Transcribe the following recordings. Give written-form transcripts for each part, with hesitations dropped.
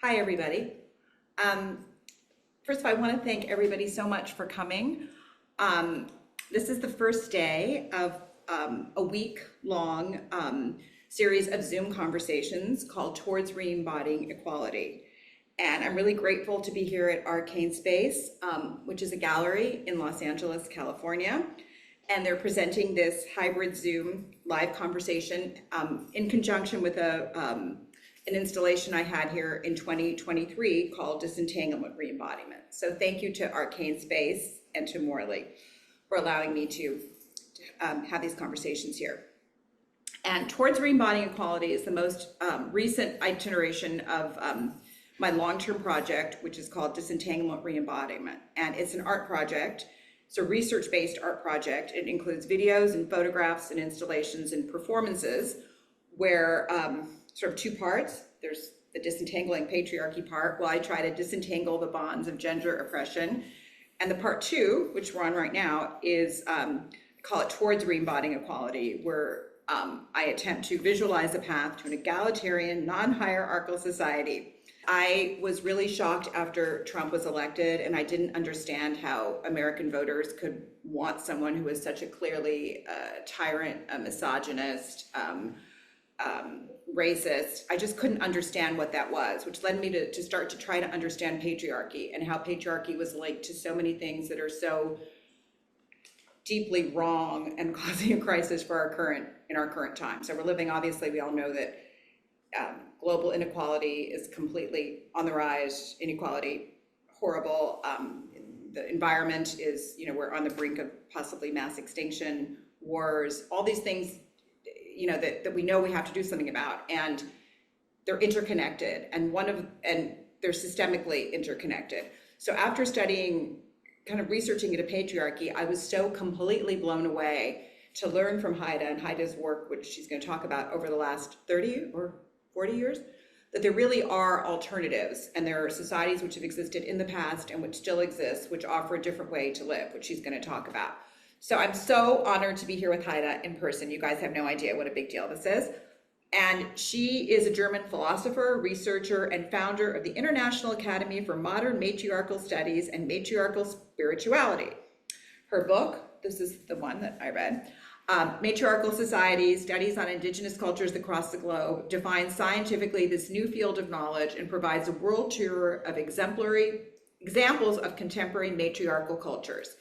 Hi, everybody. First of all, I want to thank everybody so much for coming. This is the first day of a week-long series of Zoom conversations called Towards Re-embodying Equality. And I'm really grateful to be here at Arcane Space, which is a gallery in Los Angeles, California. And they're presenting this hybrid Zoom live conversation in conjunction with an installation I had here in 2023 called Disentanglement Re-embodiment. So thank you to Arcane Space and to Morley for allowing me to have these conversations here. And Towards Re-embodying Equality is the most recent iteration of my long-term project, which is called Disentanglement Re-embodiment. And it's an art project. It's a research-based art project. It includes videos and photographs and installations and performances where sort of two parts. There's the disentangling patriarchy part, while I try to disentangle the bonds of gender oppression. And the part two, which we're on right now, is call it Towards Re-embodying Equality, where I attempt to visualize a path to an egalitarian, non-hierarchical society. I was really shocked after Trump was elected, and I didn't understand how American voters could want someone who was such a clearly tyrant, a misogynist, racist. I just couldn't understand what that was, which led me to start to try to understand patriarchy and how patriarchy was linked to so many things that are so deeply wrong and causing a crisis for our current time. So we're living, obviously, we all know that global inequality is completely on the rise, inequality horrible. The environment is, we're on the brink of possibly mass extinction, wars, all these things, that we know we have to do something about, and they're interconnected, and they're systemically interconnected. So after studying, kind of researching into patriarchy, I was so completely blown away to learn from Heide and Heide's work, which she's going to talk about over the last 30 or 40 years, that there really are alternatives, and there are societies which have existed in the past and which still exist, which offer a different way to live, which she's going to talk about. So I'm so honored to be here with Heide in person. You guys have no idea what a big deal this is. And she is a German philosopher, researcher, and founder of the International Academy for Modern Matriarchal Studies and Matriarchal Spirituality. Her book, this is the one that I read, Matriarchal Societies, Studies on Indigenous Cultures Across the Globe, defines scientifically this new field of knowledge and provides a world tour of examples of contemporary matriarchal cultures.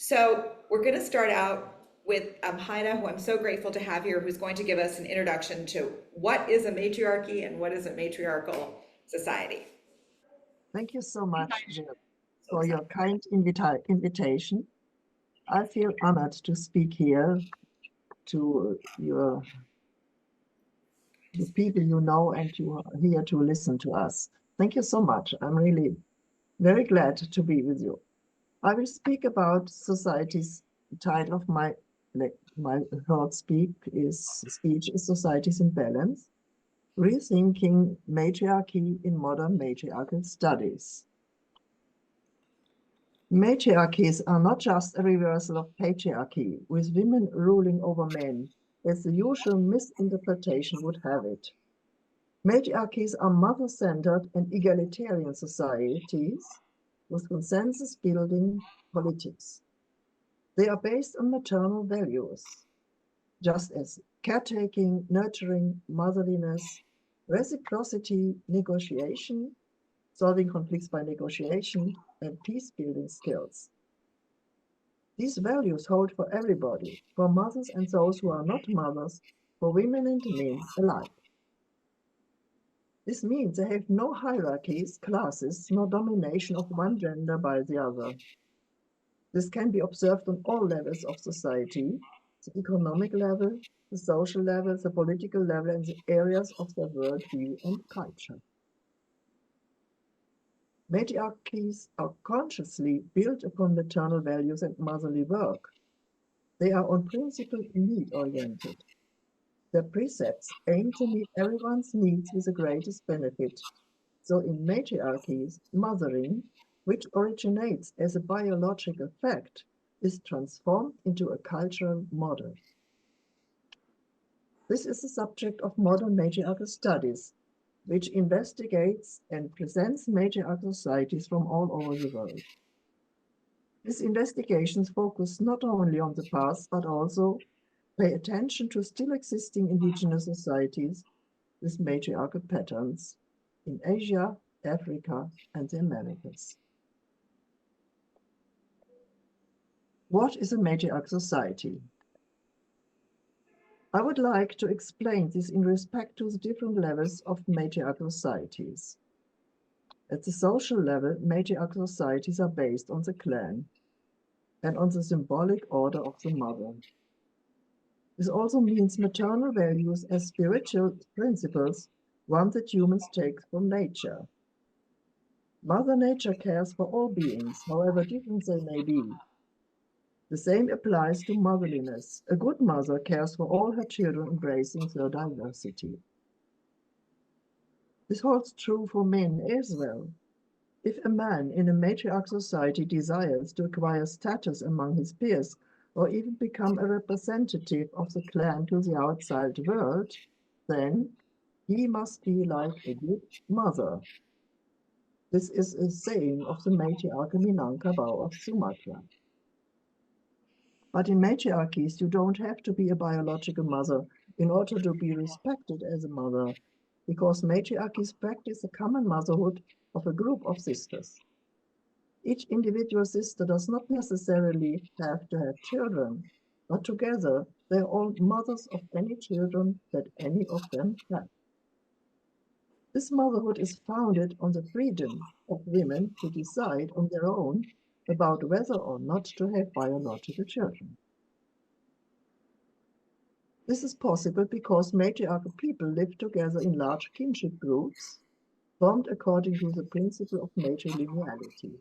So we're going to start out with Heide, who I'm so grateful to have here, who's going to give us an introduction to what is a matriarchy and what is a matriarchal society. Thank you so much, Jill, for your kind invitation. I feel honored to speak here to people you know, and you are here to listen to us. Thank you so much. I'm really very glad to be with you. I will speak about societies. The title of my short speech is Societies in Balance, Rethinking Matriarchy in Modern Matriarchal Studies. Matriarchies are not just a reversal of patriarchy, with women ruling over men, as the usual misinterpretation would have it. Matriarchies are mother-centered and egalitarian societies with consensus-building politics. They are based on maternal values, just as caretaking, nurturing, motherliness, reciprocity, negotiation, solving conflicts by negotiation, and peace-building skills. These values hold for everybody, for mothers and those who are not mothers, for women and men alike. This means they have no hierarchies, classes, nor domination of one gender by the other. This can be observed on all levels of society, the economic level, the social level, the political level, and the areas of their worldview and culture. Matriarchies are consciously built upon maternal values and motherly work. They are on principle need-oriented. Their precepts aim to meet everyone's needs with the greatest benefit. So in matriarchies, mothering, which originates as a biological fact, is transformed into a cultural model. This is the subject of modern matriarchal studies, which investigates and presents matriarchal societies from all over the world. These investigations focus not only on the past, but also pay attention to still existing indigenous societies with matriarchal patterns in Asia, Africa, and the Americas. What is a matriarchal society? I would like to explain this in respect to the different levels of matriarchal societies. At the social level, matriarchal societies are based on the clan and on the symbolic order of the mother. This also means maternal values as spiritual principles, one that humans take from nature. Mother Nature cares for all beings, however different they may be. The same applies to motherliness. A good mother cares for all her children, embracing their diversity. This holds true for men as well. If a man in a matriarchal society desires to acquire status among his peers, or even become a representative of the clan to the outside world, then he must be like a good mother. This is a saying of the matriarch Minangkabau of Sumatra. But in matriarchies, you don't have to be a biological mother in order to be respected as a mother, because matriarchies practice a common motherhood of a group of sisters. Each individual sister does not necessarily have to have children, but together they are all mothers of any children that any of them have. This motherhood is founded on the freedom of women to decide on their own about whether or not to have biological children. This is possible because matriarchal people live together in large kinship groups, formed according to the principle of matrilineality.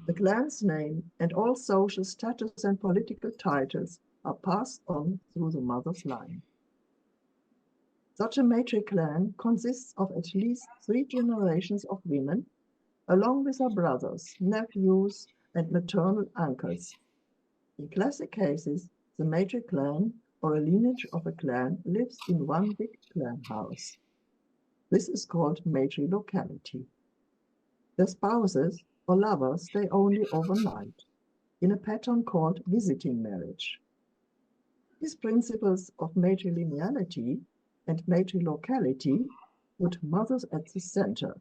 The clan's name and all social status and political titles are passed on through the mother's line. Such a matriclan consists of at least 3 generations of women, along with her brothers, nephews, and maternal uncles. In classic cases, the matriclan or a lineage of a clan lives in one big clan house. This is called matrilocality. Their spouses or lovers stay only overnight, in a pattern called visiting marriage. These principles of matrilineality and matrilocality put mothers at the center.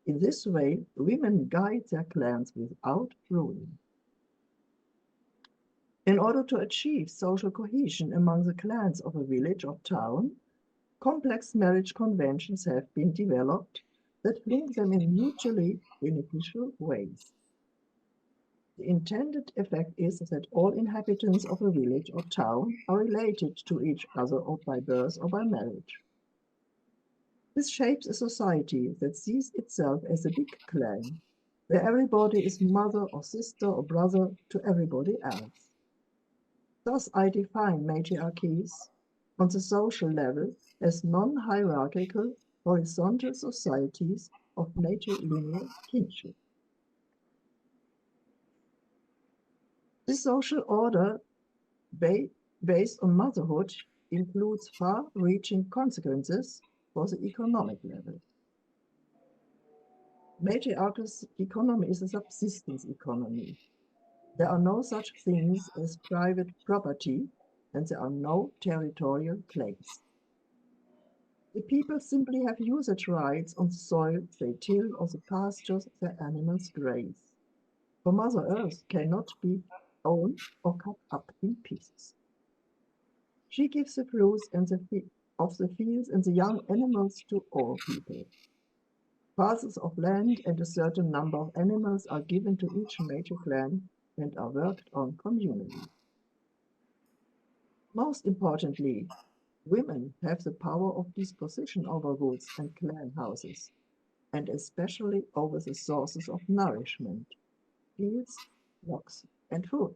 In this way, women guide their clans without ruling. In order to achieve social cohesion among the clans of a village or town, complex marriage conventions have been developed that link them in mutually beneficial ways. The intended effect is that all inhabitants of a village or town are related to each other or by birth or by marriage. This shapes a society that sees itself as a big clan, where everybody is mother or sister or brother to everybody else. Thus, I define matriarchies on the social level as non-hierarchical, horizontal societies of matrilineal kinship. This social order based on motherhood includes far-reaching consequences for the economic level. Matriarchal economy is a subsistence economy. There are no such things as private property, and there are no territorial claims. The people simply have usage rights on the soil they till or the pastures their animals graze. For Mother Earth cannot be owned or cut up in pieces. She gives the fruits of the fields and the young animals to all people. Parcels of land and a certain number of animals are given to each major clan and are worked on communally. Most importantly, women have the power of disposition over goods and clan houses, and especially over the sources of nourishment, fields, flocks, and food.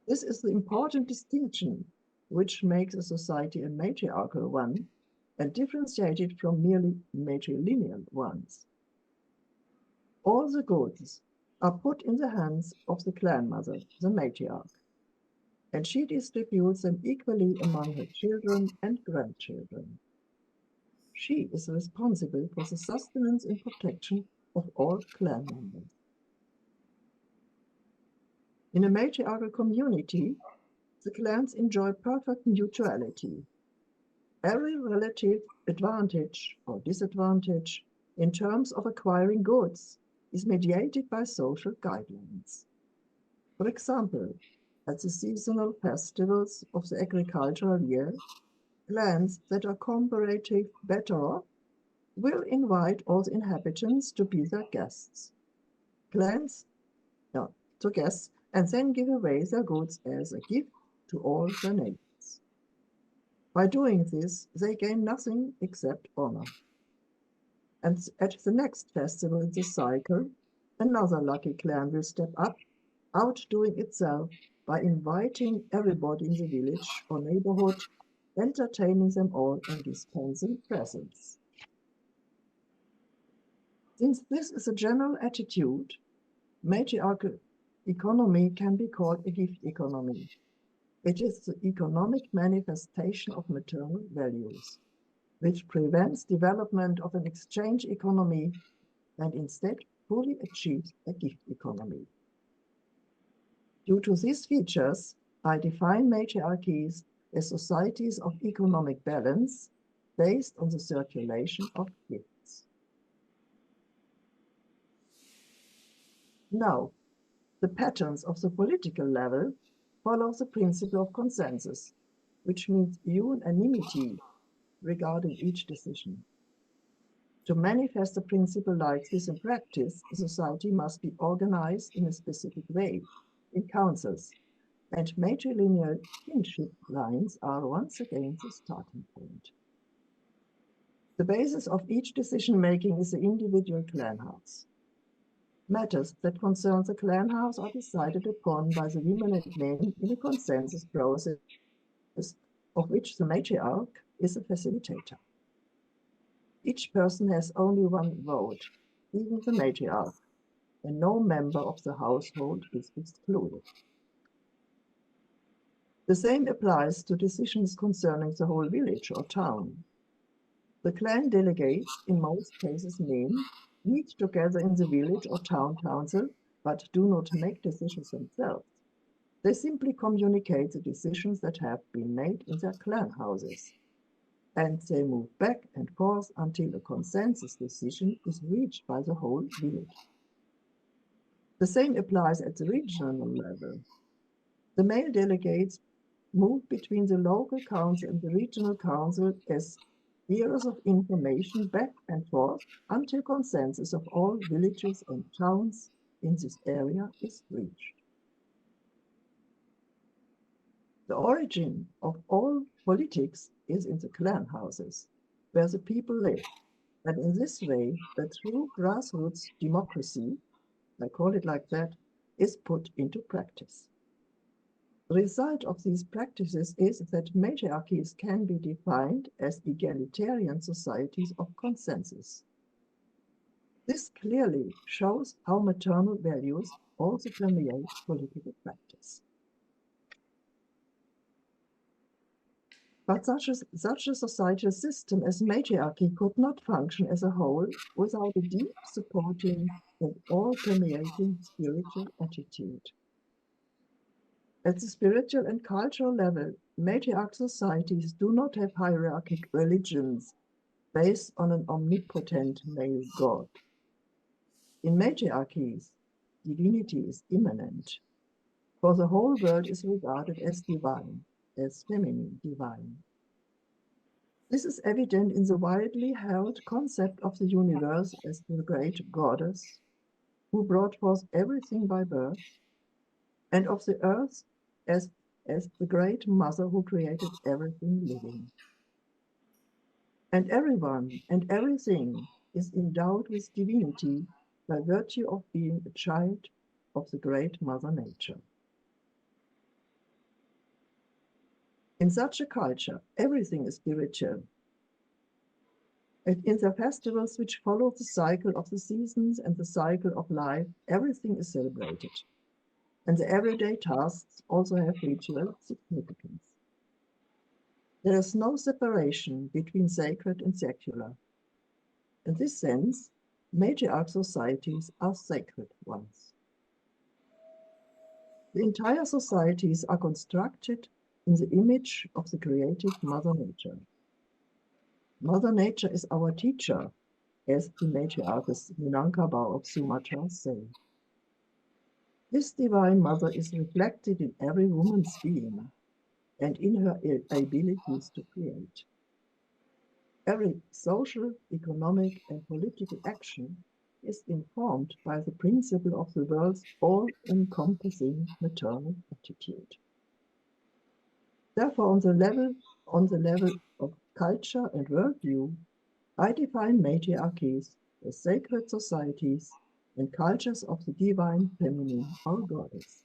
This is the important distinction which makes a society a matriarchal one and differentiated from merely matrilineal ones. All the goods are put in the hands of the clan mother, the matriarch, and she distributes them equally among her children and grandchildren. She is responsible for the sustenance and protection of all clan members. In a matriarchal community, the clans enjoy perfect mutuality. Every relative advantage or disadvantage in terms of acquiring goods is mediated by social guidelines. For example, at the seasonal festivals of the agricultural year, clans that are comparatively better off will invite all the inhabitants to be their guests. Clans to guests and then give away their goods as a gift to all their neighbors. By doing this, they gain nothing except honor. And at the next festival in the cycle, another lucky clan will step up, outdoing itself by inviting everybody in the village or neighborhood, entertaining them all and dispensing presents. Since this is a general attitude, matriarchal economy can be called a gift economy. It is the economic manifestation of maternal values, which prevents development of an exchange economy and instead fully achieves a gift economy. Due to these features, I define matriarchies as societies of economic balance based on the circulation of gifts. Now, the patterns of the political level follow the principle of consensus, which means unanimity regarding each decision. To manifest a principle like this in practice, a society must be organized in a specific way, in councils, and matrilineal kinship lines are once again the starting point. The basis of each decision-making is the individual clan house. Matters that concern the clan house are decided upon by the women and men in a consensus process of which the matriarch is a facilitator. Each person has only one vote, even the matriarch, and no member of the household is excluded. The same applies to decisions concerning the whole village or town. The clan delegates, in most cases men, meet together in the village or town council, but do not make decisions themselves. They simply communicate the decisions that have been made in their clan houses, and they move back and forth until a consensus decision is reached by the whole village. The same applies at the regional level. The male delegates move between the local council and the regional council as bearers of information back and forth until consensus of all villages and towns in this area is reached. The origin of all politics is in the clan houses, where the people live, and in this way, the true grassroots democracy, I call it like that, is put into practice. The result of these practices is that matriarchies can be defined as egalitarian societies of consensus. This clearly shows how maternal values also permeate political practice. But such a societal system as matriarchy could not function as a whole without a deep, supporting, and all-permeating spiritual attitude. At the spiritual and cultural level, matriarchal societies do not have hierarchic religions based on an omnipotent male god. In matriarchies, divinity is immanent, for the whole world is regarded as divine, as feminine divine. This is evident in the widely held concept of the universe as the great goddess who brought forth everything by birth, and of the earth as the great mother who created everything living. And everyone and everything is endowed with divinity by virtue of being a child of the great Mother Nature. In such a culture, everything is spiritual. And in the festivals which follow the cycle of the seasons and the cycle of life, everything is celebrated. And the everyday tasks also have ritual significance. There is no separation between sacred and secular. In this sense, matriarchal societies are sacred ones. The entire societies are constructed in the image of the creative Mother Nature. Mother Nature is our teacher, as the matriarchs Minangkabau of Sumatra say. This divine mother is reflected in every woman's being and in her abilities to create. Every social, economic, and political action is informed by the principle of the world's all-encompassing maternal attitude. Therefore, on the level of culture and worldview, I define matriarchies as sacred societies and cultures of the divine feminine or goddess.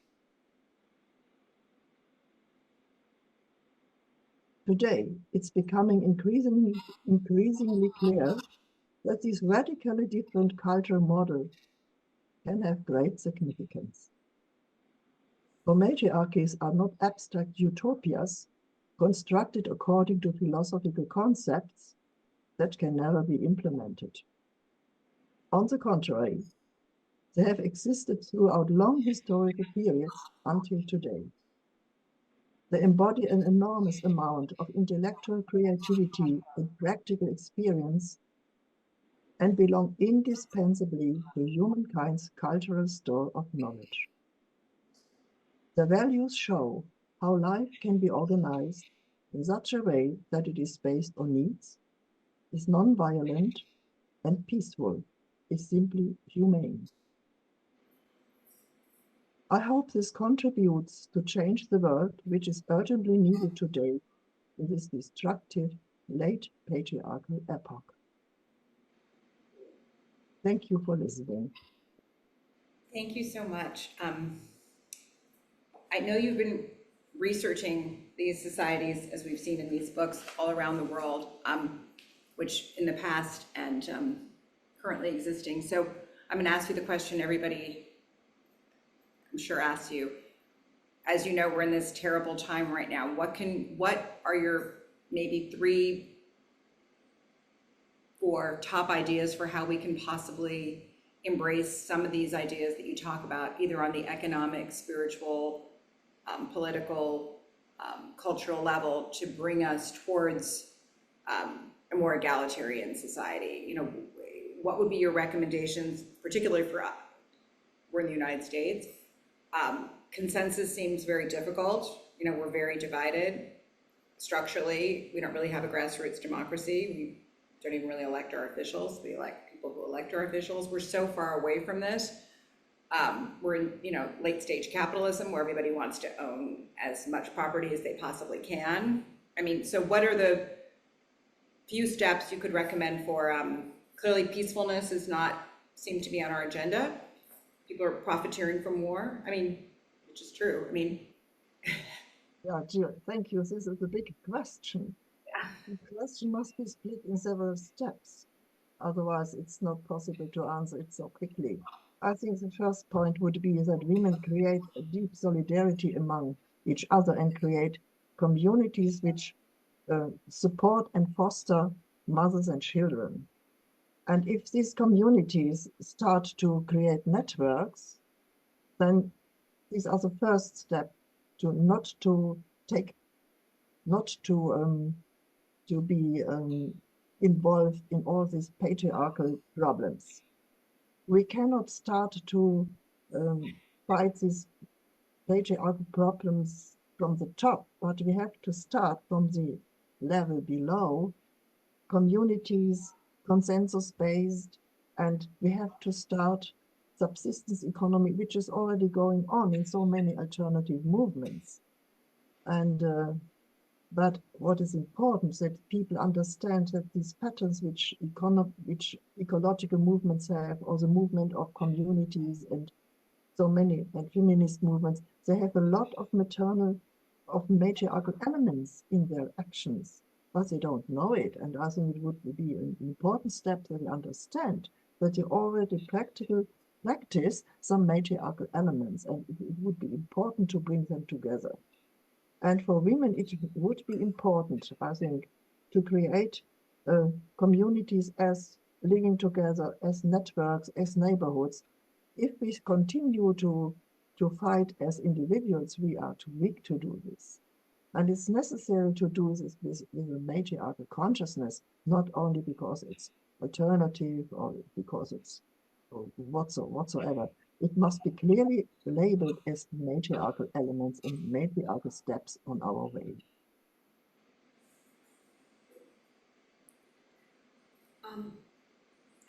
Today, it's becoming increasingly clear that these radically different cultural models can have great significance. For matriarchies are not abstract utopias constructed according to philosophical concepts that can never be implemented. On the contrary, they have existed throughout long historical periods until today. They embody an enormous amount of intellectual creativity and practical experience and belong indispensably to humankind's cultural store of knowledge. The values show how life can be organized in such a way that it is based on needs, is non-violent, and peaceful, is simply humane. I hope this contributes to change the world, which is urgently needed today in this destructive late patriarchal epoch. Thank you for listening. Thank you so much. I know you've been researching these societies, as we've seen in these books, all around the world, which in the past and currently existing. So I'm going to ask you the question everybody, I'm sure, asks you. As you know, we're in this terrible time right now. What are your maybe 3, 4 top ideas for how we can possibly embrace some of these ideas that you talk about, either on the economic, spiritual, political, cultural level, to bring us towards a more egalitarian society? You know, what would be your recommendations, particularly for us? We're in the United States. Consensus seems very difficult. You know, we're very divided structurally. We don't really have a grassroots democracy. We don't even really elect our officials. We elect people who elect our officials. We're so far away from this. We're in, you know, late stage capitalism where everybody wants to own as much property as they possibly can. I mean, so what are the few steps you could recommend for, clearly peacefulness is not, seem to be on our agenda. People are profiteering from war. I mean, which is true. I mean, Yeah, Jill, thank you. This is a big question. yeah. The question must be split in several steps. Otherwise, it's not possible to answer it so quickly. I think the first point would be that women create a deep solidarity among each other and create communities which support and foster mothers and children. And if these communities start to create networks, then these are the first step to not to be involved in all these patriarchal problems. We cannot start to fight these patriarchal problems from the top, but we have to start from the level below, communities, consensus-based, and we have to start subsistence economy, which is already going on in so many alternative movements. And but what is important is that people understand that these patterns which ecological movements have, or the movement of communities and so many and feminist movements, they have a lot of matriarchal elements in their actions, but they don't know it. And I think it would be an important step that they understand that they already practice some matriarchal elements, and it would be important to bring them together. And for women, it would be important, I think, to create communities as living together, as networks, as neighborhoods. If we continue to fight as individuals, we are too weak to do this. And it's necessary to do this with a matriarchal consciousness, not only because it's alternative or because it's whatsoever. It must be clearly labeled as matriarchal elements and matriarchal steps on our way. I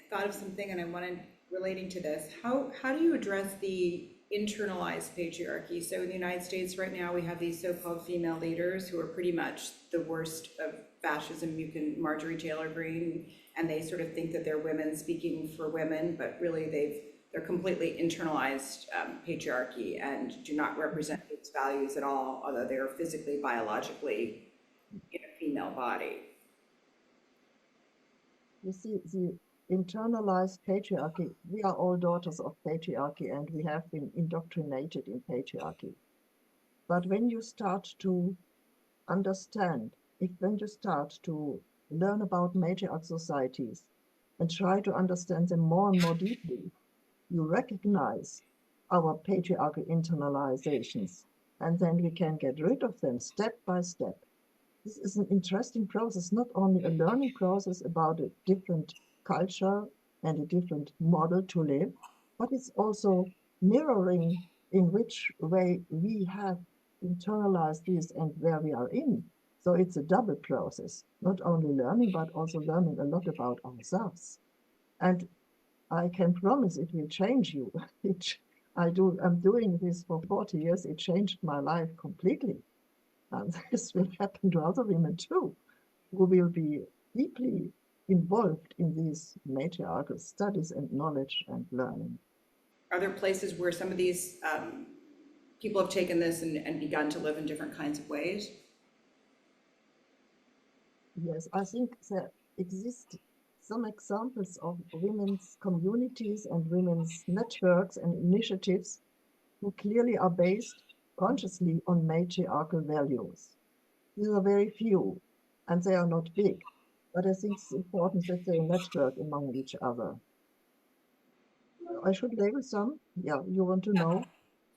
thought of something and I wanted relating to this. How do you address the internalized patriarchy? So in the United States right now, we have these so-called female leaders who are pretty much the worst of fascism. You can Marjorie Taylor Greene, and they sort of think that they're women speaking for women, but really they're completely internalized patriarchy and do not represent its values at all, although they are physically, biologically in a female body. You see, the internalized patriarchy, we are all daughters of patriarchy and we have been indoctrinated in patriarchy. But when you start to understand, when you start to learn about matriarchal societies and try to understand them more and more deeply, you recognize our patriarchal internalizations, and then we can get rid of them step by step. This is an interesting process, not only a learning process about a different culture and a different model to live, but it's also mirroring in which way we have internalized this and where we are in. So it's a double process, not only learning, but also learning a lot about ourselves. And I can promise it will change you. I'm doing this for 40 years. It changed my life completely. And this will happen to other women too, who will be deeply involved in these matriarchal studies and knowledge and learning. Are there places where some of these people have taken this and begun to live in different kinds of ways? Yes, I think there exist some examples of women's communities and women's networks and initiatives who clearly are based consciously on matriarchal values. These are very few, and they are not big, but I think it's important that they network among each other. I should label some. Yeah, you want to know?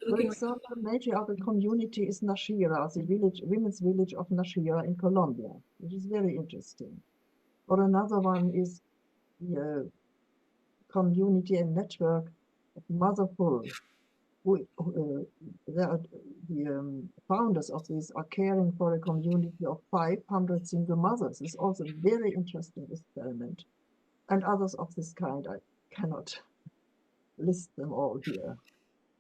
So For example, matriarchal community is Nashira, the women's village of Nashira in Colombia, which is very interesting. Or another one is the community and network of Motherful, the founders of this are caring for a community of 500 single mothers. It's also a very interesting experiment. And others of this kind, I cannot list them all here.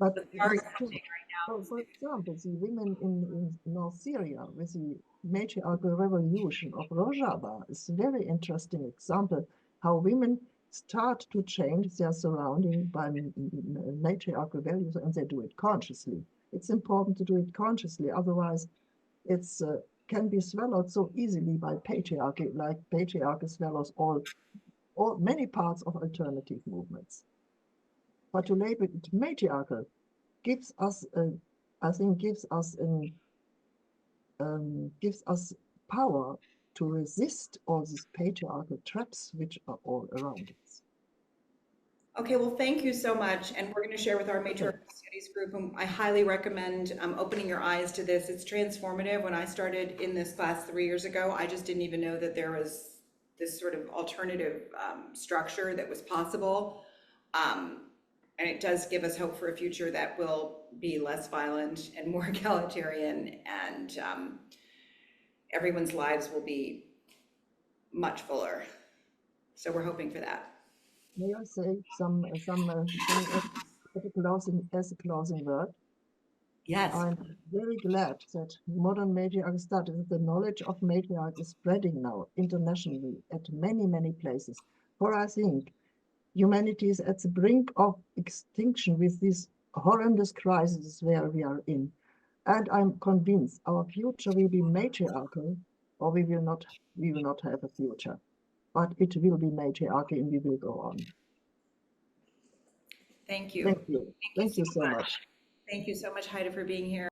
But for example, the women in North Syria with the matriarchal revolution of Rojava is a very interesting example how women start to change their surrounding by matriarchal values, and they do it consciously. It's important to do it consciously, otherwise it's can be swallowed so easily by patriarchy, like patriarchy swallows all many parts of alternative movements. But to label it matriarchal gives us, I think, gives us power to resist all these patriarchal traps which are all around us. Okay, well, thank you so much. And we're going to share with our Matriarchal Societies group. And I highly recommend opening your eyes to this. It's transformative. When I started in this class 3 years ago, I just didn't even know that there was this sort of alternative structure that was possible. And it does give us hope for a future that will be less violent and more egalitarian, and everyone's lives will be much fuller. So we're hoping for that. May I say some as a closing word? Yes. I'm very glad that modern matriarch studies, the knowledge of matriarch is spreading now internationally at many, many places. For I think humanity is at the brink of extinction with these horrendous crises where we are in. And I'm convinced our future will be matriarchal, or we will not have a future. But it will be matriarchy and we will go on. Thank you. Thank you. Thank you so much. Thank you so much, Heide, for being here.